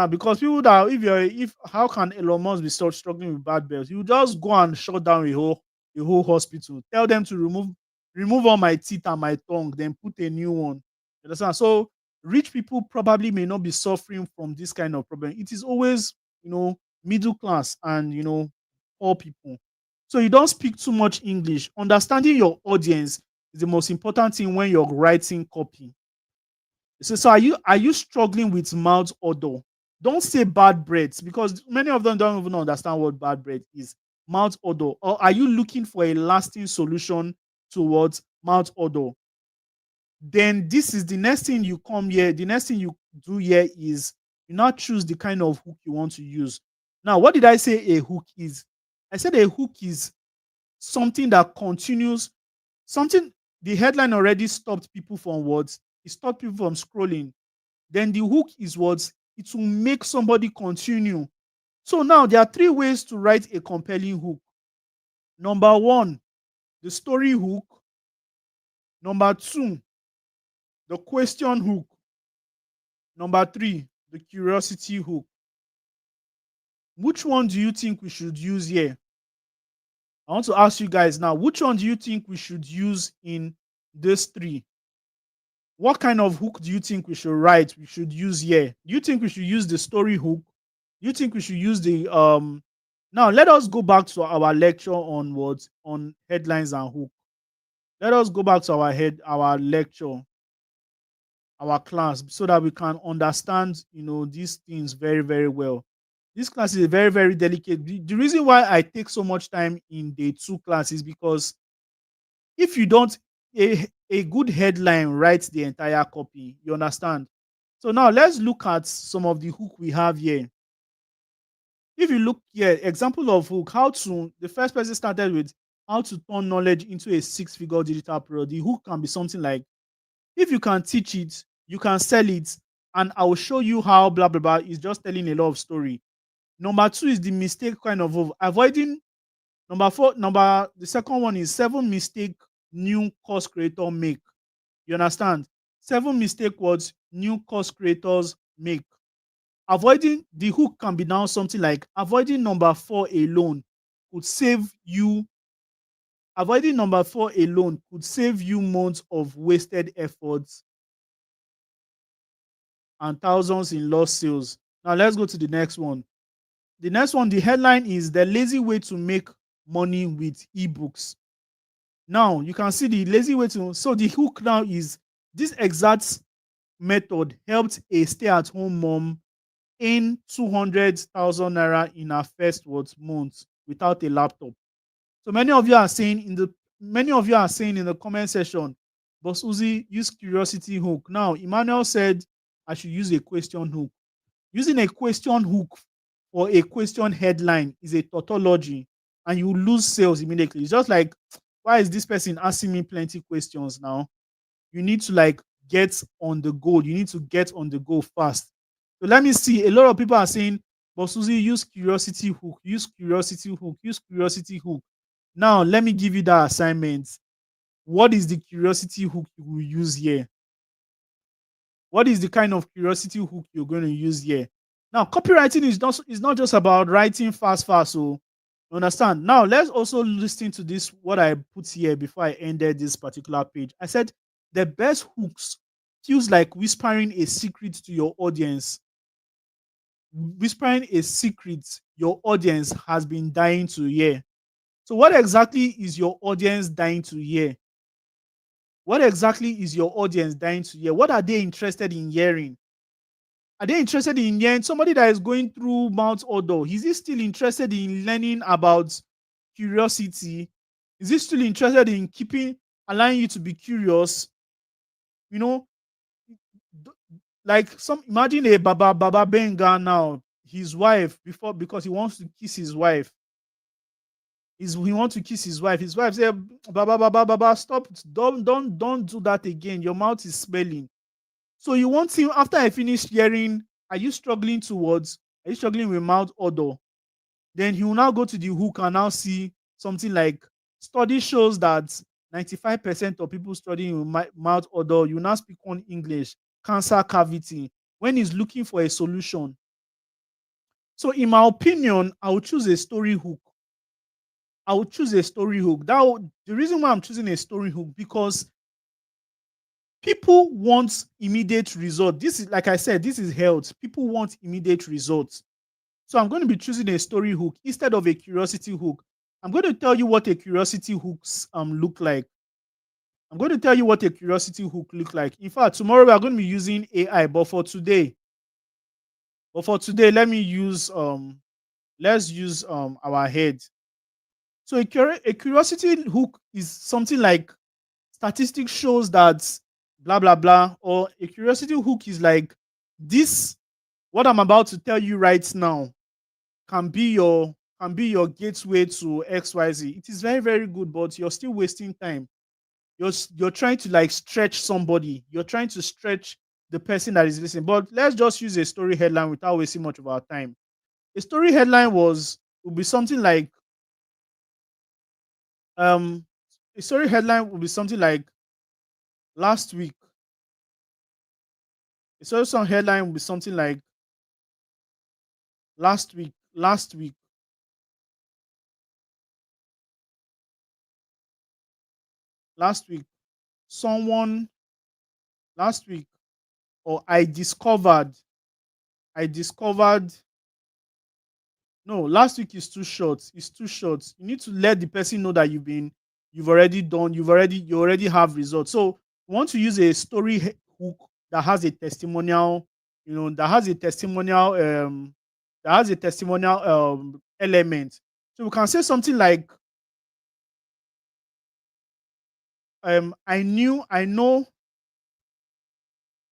Because people that, if how can Elon Musk be still struggling with bad bells? You just go and shut down a whole hospital. Tell them to remove all my teeth and my tongue, then put a new one. You understand? So rich people probably may not be suffering from this kind of problem. It is always, middle class and poor people. So you don't speak too much English. Understanding your audience is the most important thing when you're writing copy. So are you struggling with mouth odor? Don't say bad breath because many of them don't even understand what bad breath is. Mouth odor. Or are you looking for a lasting solution towards mouth odor? Then this is the next thing you come here. The next thing you do here is you now choose the kind of hook you want to use. Now, what did I say a hook is? I said a hook is something that continues, something the headline already stopped people from what? It stopped people from scrolling. Then the hook is what? It will make somebody continue. So now there are three ways to write a compelling hook. Number one, the story hook. Number two, the question hook. Number three, the curiosity hook. Which one do you think we should use here? I want to ask you guys now, which one do you think we should use in these three? What kind of hook do you think we should write, we should use here? Do you think we should use the story hook? Do you think we should use the now let us go back to our lecture on what? On headlines and hook. Let us go back to our lecture, our class, so that we can understand, these things very, very well. This class is very, very delicate. The reason why I take so much time in day two class is because if you don't, a good headline writes the entire copy. You understand? So now let's look at some of the hook we have here. If you look here, example of hook, the first person started with how to turn knowledge into a six-figure digital pro. The hook can be something like, if you can teach it, you can sell it, and I will show you how blah blah blah. Is just telling a lot of story. Number two is the mistake kind of avoiding. The second one is 7 mistake new course creator make. You understand? 7 mistake words new course creators make. Avoiding the hook can be now something like avoiding number four alone could save you. Avoiding number four alone could save you months of wasted efforts and thousands in lost sales. Now let's go to the next one. The next one, the headline is the lazy way to make money with ebooks. Now you can see the lazy way to. So the hook now is this exact method helped a stay-at-home mom earn 200,000 naira in her first month without a laptop. So many of you are saying in the comment section, Boss Uzi, use curiosity hook. Now Emmanuel said I should use a question hook. Using a question hook or a question headline is a tautology, and you lose sales immediately. It's just like, why is this person asking me plenty questions now? You need to get on the go. You need to get on the go fast. So let me see. A lot of people are saying, but Susie, use curiosity hook, use curiosity hook, use curiosity hook. Now, let me give you that assignment. What is the curiosity hook you will use here? What is the kind of curiosity hook you're going to use here? Now, copywriting is not just about writing fast. So you understand? Now, let's also listen to this, what I put here before I ended this particular page. I said the best hooks feels like whispering a secret to your audience. Whispering a secret your audience has been dying to hear. So what exactly is your audience dying to hear? What exactly is your audience dying to hear? What are they interested in hearing? Are they interested in hearing somebody that is going through mouth odor? Is he still interested in learning about curiosity? Is he still interested in allowing you to be curious? You know, like imagine a Baba Benga now, his wife, because he wants to kiss his wife. He wants to kiss his wife. His wife said, Baba, stop. Don't do that again. Your mouth is smelling. So you want him, after I finish hearing, are you struggling with mouth odor? Then he will now go to the hook and now see something like, study shows that 95% of people studying with mouth odor, you now speak on English, cancer cavity, when he's looking for a solution. So in my opinion, I would choose a story hook. The reason why I'm choosing a story hook, because people want immediate results. This is, like I said, this is health. People want immediate results. So I'm going to be choosing a story hook instead of a curiosity hook. I'm going to tell you what a curiosity hooks look like. I'm going to tell you what a curiosity hook look like. In fact, tomorrow we are going to be using AI, but for today, But for today, let's use our head. So a curiosity hook is something like statistics shows that blah blah blah, or a curiosity hook is like this. What I'm about to tell you right now can be your gateway to XYZ. It is very, very good, but you're still wasting time. You're trying to like stretch somebody. You're trying to stretch the person that is listening. But let's just use a story headline without wasting much of our time. A story headline would be something like um a story headline would be something like last week. A story song headline would be something like last week, last week, someone last week, or I discovered. No, last week is too short. It's too short. You need to let the person know that you've already done, you already have results. So you want to use a story hook that has a testimonial, element. So we can say something like, I knew, I know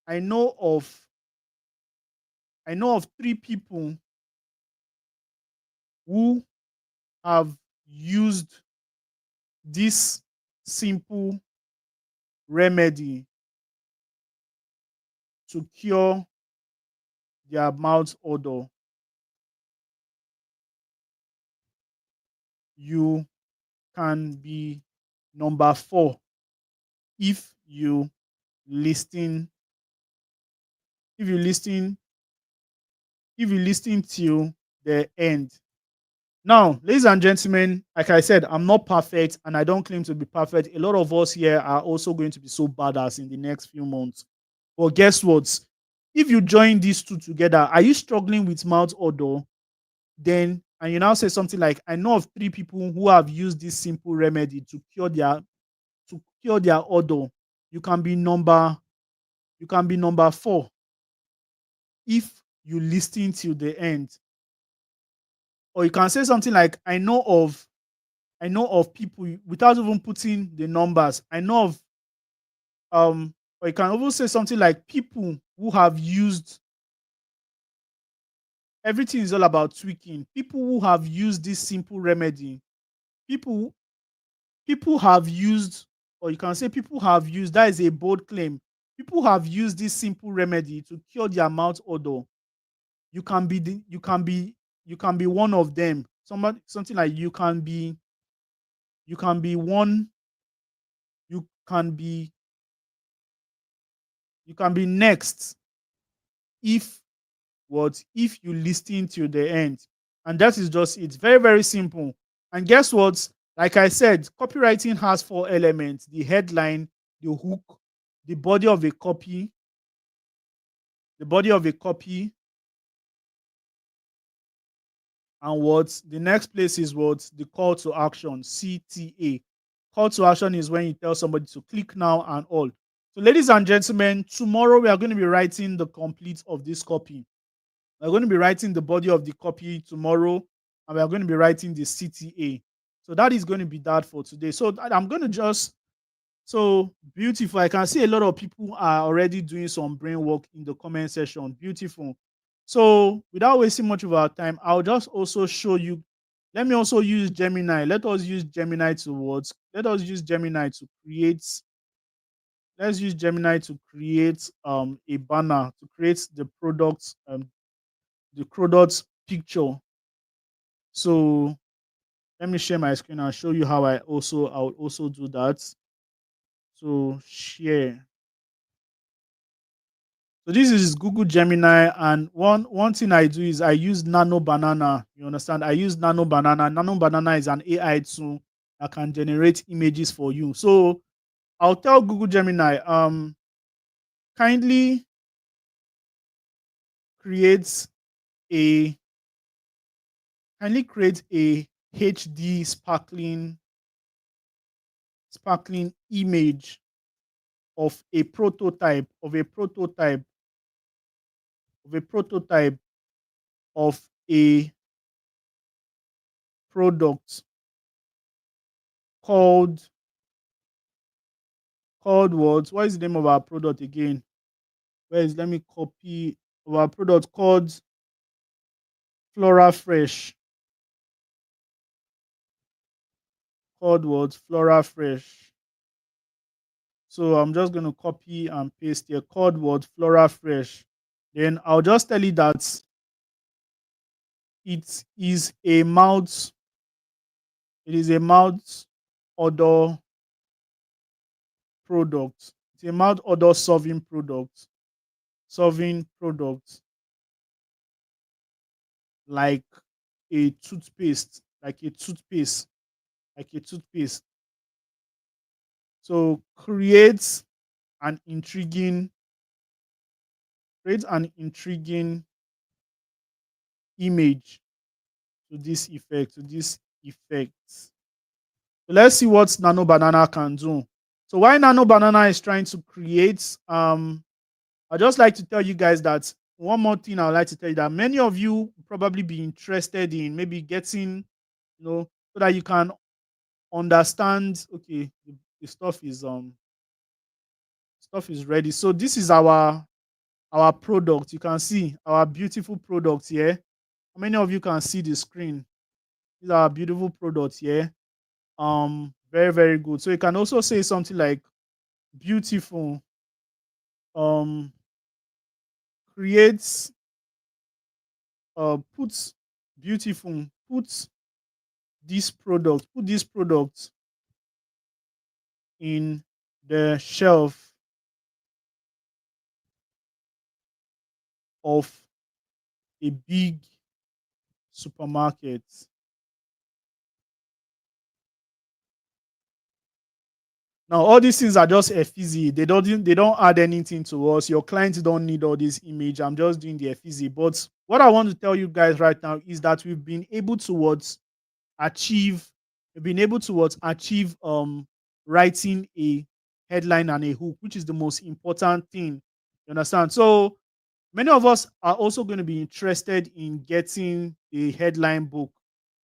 of, I know of three people who have used this simple remedy to cure their mouth odor. You can be number 4 if you listen if you listen if you listen till the end. Now, ladies and gentlemen, like I said, I'm not perfect and I don't claim to be perfect. A lot of us here are also going to be so badass in the next few months. But guess what? If you join these two together, are you struggling with mouth odor? Then, and you now say something like, I know of 3 people who have used this simple remedy to cure their odor. You can be number 4 if you listen till the end. Or you can say something like, I know of people, without even putting the numbers. I know of or you can also say something like, people who have used, everything is all about tweaking. People who have used this simple remedy. People people have used, or you can say people have used, that is a bold claim. People have used this simple remedy to cure their mouth odor. You can be the, you can be one of them. Something like, you can be one, you can be you can be next if if you listen till the end. And that is just it. Very, very simple. And guess what? Like I said, copywriting has 4 elements: the headline, the hook, the body of a copy, the body of a copy, and what the next place is, what the call to action, CTA. Call to action is when you tell somebody to click now and all. So, ladies and gentlemen, tomorrow we are going to be writing the complete of this copy. We're going to be writing the body of the copy tomorrow, and we are going to be writing the CTA. So that is going to be that for today. So I'm going to just, so beautiful. I can see a lot of people are already doing some brain work in the comment section. Beautiful. So without wasting much of our time, I'll just also show you. Let me also use Gemini. Let us use Gemini to what? Let us use Gemini to create. Let's use Gemini to create a banner, to create the product picture. So let me share my screen and show you how I would also do that. So share. So this is Google Gemini, and one thing I do is I use Nano Banana. You understand? I use Nano Banana. Nano Banana is an AI tool that can generate images for you. So I'll tell Google Gemini, kindly create a HD sparkling image of a prototype of a product called what? What is the name of our product again? Let me copy our product called Flora Fresh. Called what? Flora Fresh. So I'm just going to copy and paste here. Called what? Flora Fresh. Then I'll just tell you that it is a mouth. It is a mouth odor product. It's a mouth odor solving product. Solving product like a toothpaste, like a toothpaste, like a toothpaste. So an intriguing, create an intriguing image to this effect, to this effect. So let's see what Nano Banana can do. So while Nano Banana is trying to create, I'd just like to tell you guys that one more thing I'd like to tell you that many of you probably be interested in maybe getting, so that you can understand. Okay, the stuff is ready. So this is our product. You can see our beautiful product here. How many of you can see the screen? These are our beautiful products here. Very, very good. So you can also say something like beautiful, um, creates, puts beautiful, put put this product in the shelf of a big supermarket. Now, all these things are just effigy. They don't add anything to us. Your clients don't need all this image. I'm just doing the effigy. But what I want to tell you guys right now is that we've been able to achieve we've been able to achieve writing a headline and a hook, which is the most important thing. You understand? So many of us are also going to be interested in getting the headline book.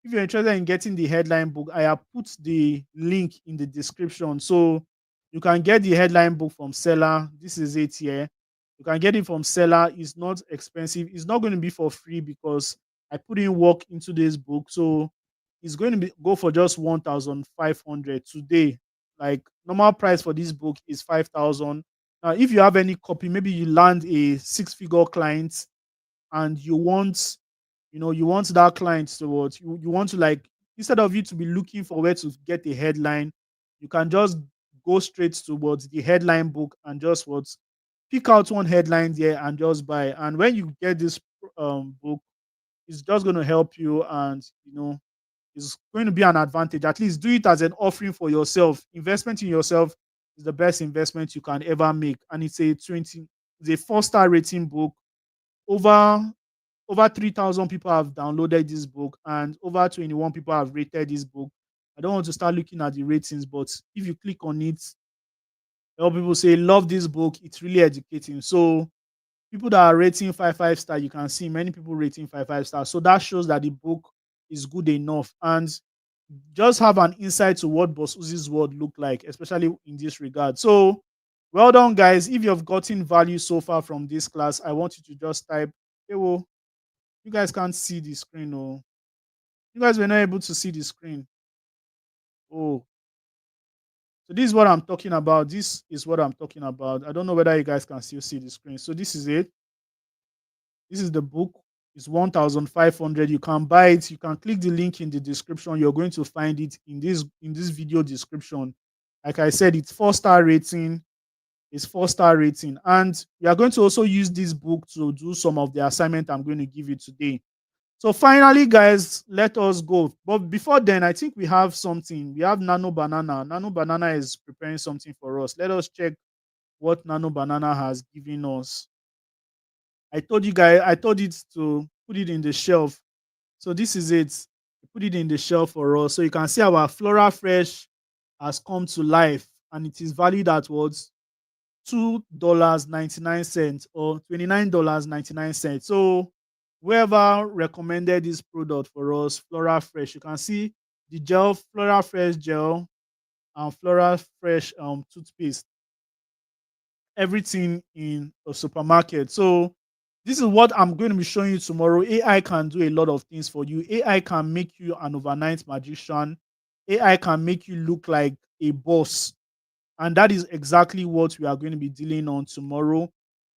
If you're interested in getting the headline book, I have put the link in the description. So you can get the headline book from seller. This is it here. You can get it from seller. It's not expensive. It's not going to be for free because I put in work into this book. So it's going to go for just 1,500 today. Like normal price for this book is 5,000. Now, if you have any copy, maybe you land a six-figure client and you want that client to you want to, like, instead of you to be looking for where to get a headline, you can just go straight towards the headline book and just pick out one headline there and just buy. And when you get this book, it's just going to help you, and it's going to be an advantage. At least do it as an offering for yourself. Investment in yourself is the best investment you can ever make. And it's a 4-star rating book. Over 3,000 people have downloaded this book, and over 21 people have rated this book. I don't want to start looking at the ratings, but if you click on it, a lot of people say love this book. It's really educating. So people that are rating five star, you can see many people rating five stars. So that shows that the book is good enough. And just have an insight to what Boss Uzi's word look like, especially in this regard. So well done, guys. If you've gotten value so far from this class, I want you to just type, hey, well, you guys can't see the screen. Oh, you guys were not able to see the screen. Oh, so this is what I'm talking about. This is what I'm talking about. I don't know whether you guys can still see the screen. So this is it. This is the book. It's 1,500. You can buy it. You can click the link in the description. You're going to find it in this video description. Like I said, it's 4-star rating. It's 4-star rating. And we are going to also use this book to do some of the assignment I'm going to give you today. So finally, guys, let us go. But before then, I think we have something. We have Nano Banana. Nano Banana is preparing something for us. Let us check what Nano Banana has given us. I told you guys, I told it to put it in the shelf. So this is it. Put it in the shelf for us. So you can see our Flora Fresh has come to life, and it is valued at what? $2.99 or $29.99. So whoever recommended this product for us, Flora Fresh. You can see the gel, Flora Fresh gel, and Flora Fresh toothpaste, everything in a supermarket. So this is what I'm going to be showing you tomorrow. AI can do a lot of things for you. AI can make you an overnight magician. AI can make you look like a boss. And that is exactly what we are going to be dealing on tomorrow.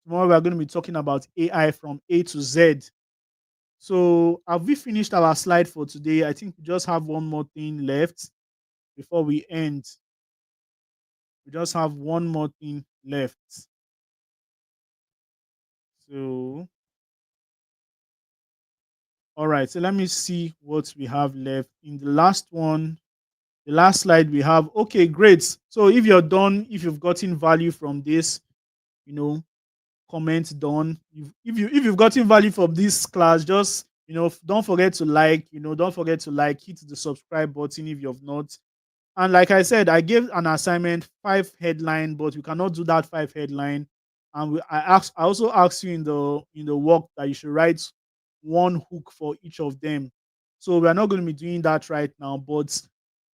Tomorrow we are going to be talking about AI from A to Z. So have we finished our slide for today? I think we just have one more thing left before we end. We just have one more thing left. So, all right. So let me see what we have left in the last one. The last slide we have. Okay, great. So if you're done, if you've gotten value from this, you know, comment done. If you've gotten value from this class, just don't forget to like. Don't forget to like. Hit the subscribe button if you have not. And like I said, I gave an assignment 5 headline, but we cannot do that 5 headline. And I also asked you in the work that you should write one hook for each of them. So we are not going to be doing that right now. But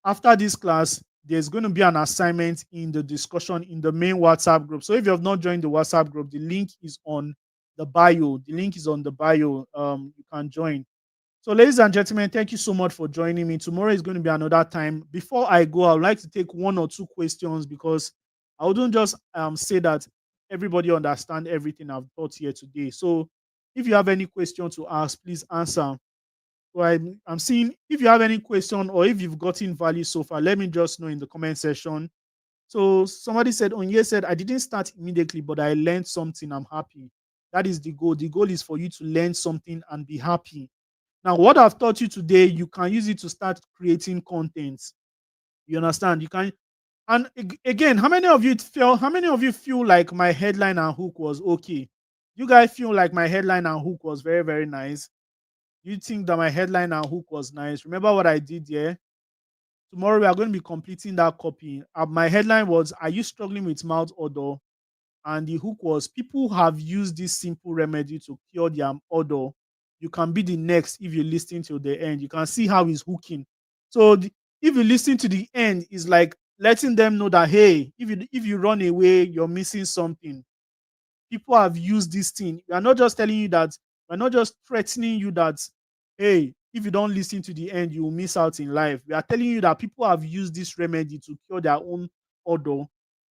after this class, there's going to be an assignment in the discussion in the main WhatsApp group. So if you have not joined the WhatsApp group, the link is on the bio. The link is on the bio. You can join. So, ladies and gentlemen, thank you so much for joining me. Tomorrow is going to be another time. Before I go, I would like to take one or two questions because I wouldn't just say that everybody understand everything I've taught here today. So, if you have any question to ask, please answer. So I'm seeing if you have any question or if you've gotten value so far, let me just know in the comment section. So somebody said, Onye said, I didn't start immediately, but I learned something. I'm happy. That is the goal. The goal is for you to learn something and be happy. Now, what I've taught you today, you can use it to start creating content. You understand? You can, and again, how many of you feel like my headline and hook was okay? You guys feel like my headline and hook was very, very nice. You think that my headline and hook was nice? Remember what I did there? Tomorrow we are going to be completing that copy. My headline was, "Are you struggling with mouth odor?" And the hook was, "People have used this simple remedy to cure their odor. You can be the next if you listen to the end." You can see how he's hooking. So if you listen to the end, it's like letting them know that, hey, if you run away, you're missing something. People have used this thing. We are not just telling you that, we're not just threatening you that, hey, if you don't listen to the end, you will miss out in life. We are telling you that people have used this remedy to cure their own odor.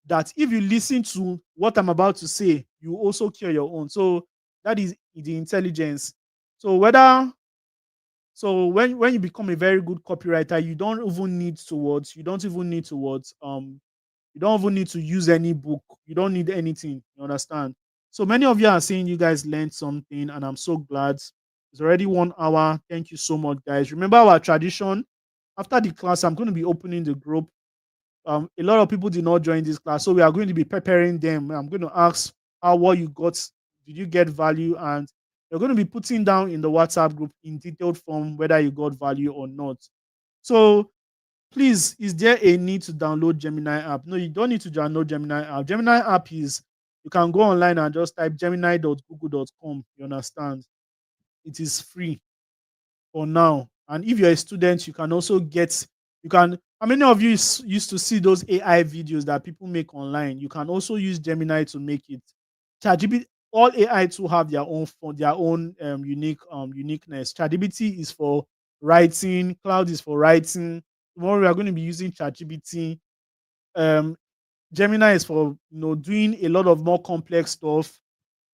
That if you listen to what I'm about to say, you also cure your own. So that is the intelligence. So when you become a very good copywriter, you don't even need towards you don't even need to use any book. You don't need anything. You understand? So many of you are saying you guys learned something, and I'm so glad. It's already 1 hour. Thank you so much, guys. Remember our tradition. After the class, I'm going to be opening the group. A lot of people did not join this class, so we are going to be preparing them. I'm going to ask how what you got. Did you get value? And you're going to be putting down in the WhatsApp group in detailed form whether you got value or not. So please, is there a need to download Gemini app? No, you don't need to download Gemini app. Gemini app is, you can go online and just type gemini.google.com. You understand? It is free for now. And if you're a student, you can also how many of you used to see those AI videos that people make online? You can also use Gemini to make it. ChatGPT, all AI to have their own uniqueness. ChatGPT is for writing, Cloud is for writing. Tomorrow we are going to be using ChatGPT. Um, Gemini is for doing a lot of more complex stuff.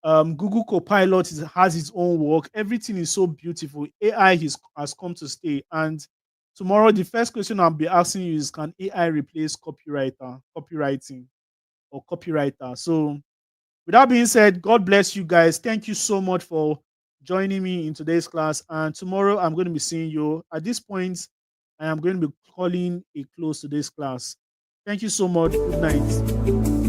Google Copilot has its own work. Everything is so beautiful. AI has come to stay. And tomorrow, the first question I'll be asking you is, can AI replace copywriting, or copywriter? So, with that being said, God bless you guys. Thank you so much for joining me in today's class. And tomorrow, I'm going to be seeing you. At this point, I am going to be calling a close to this class. Thank you so much. Good night.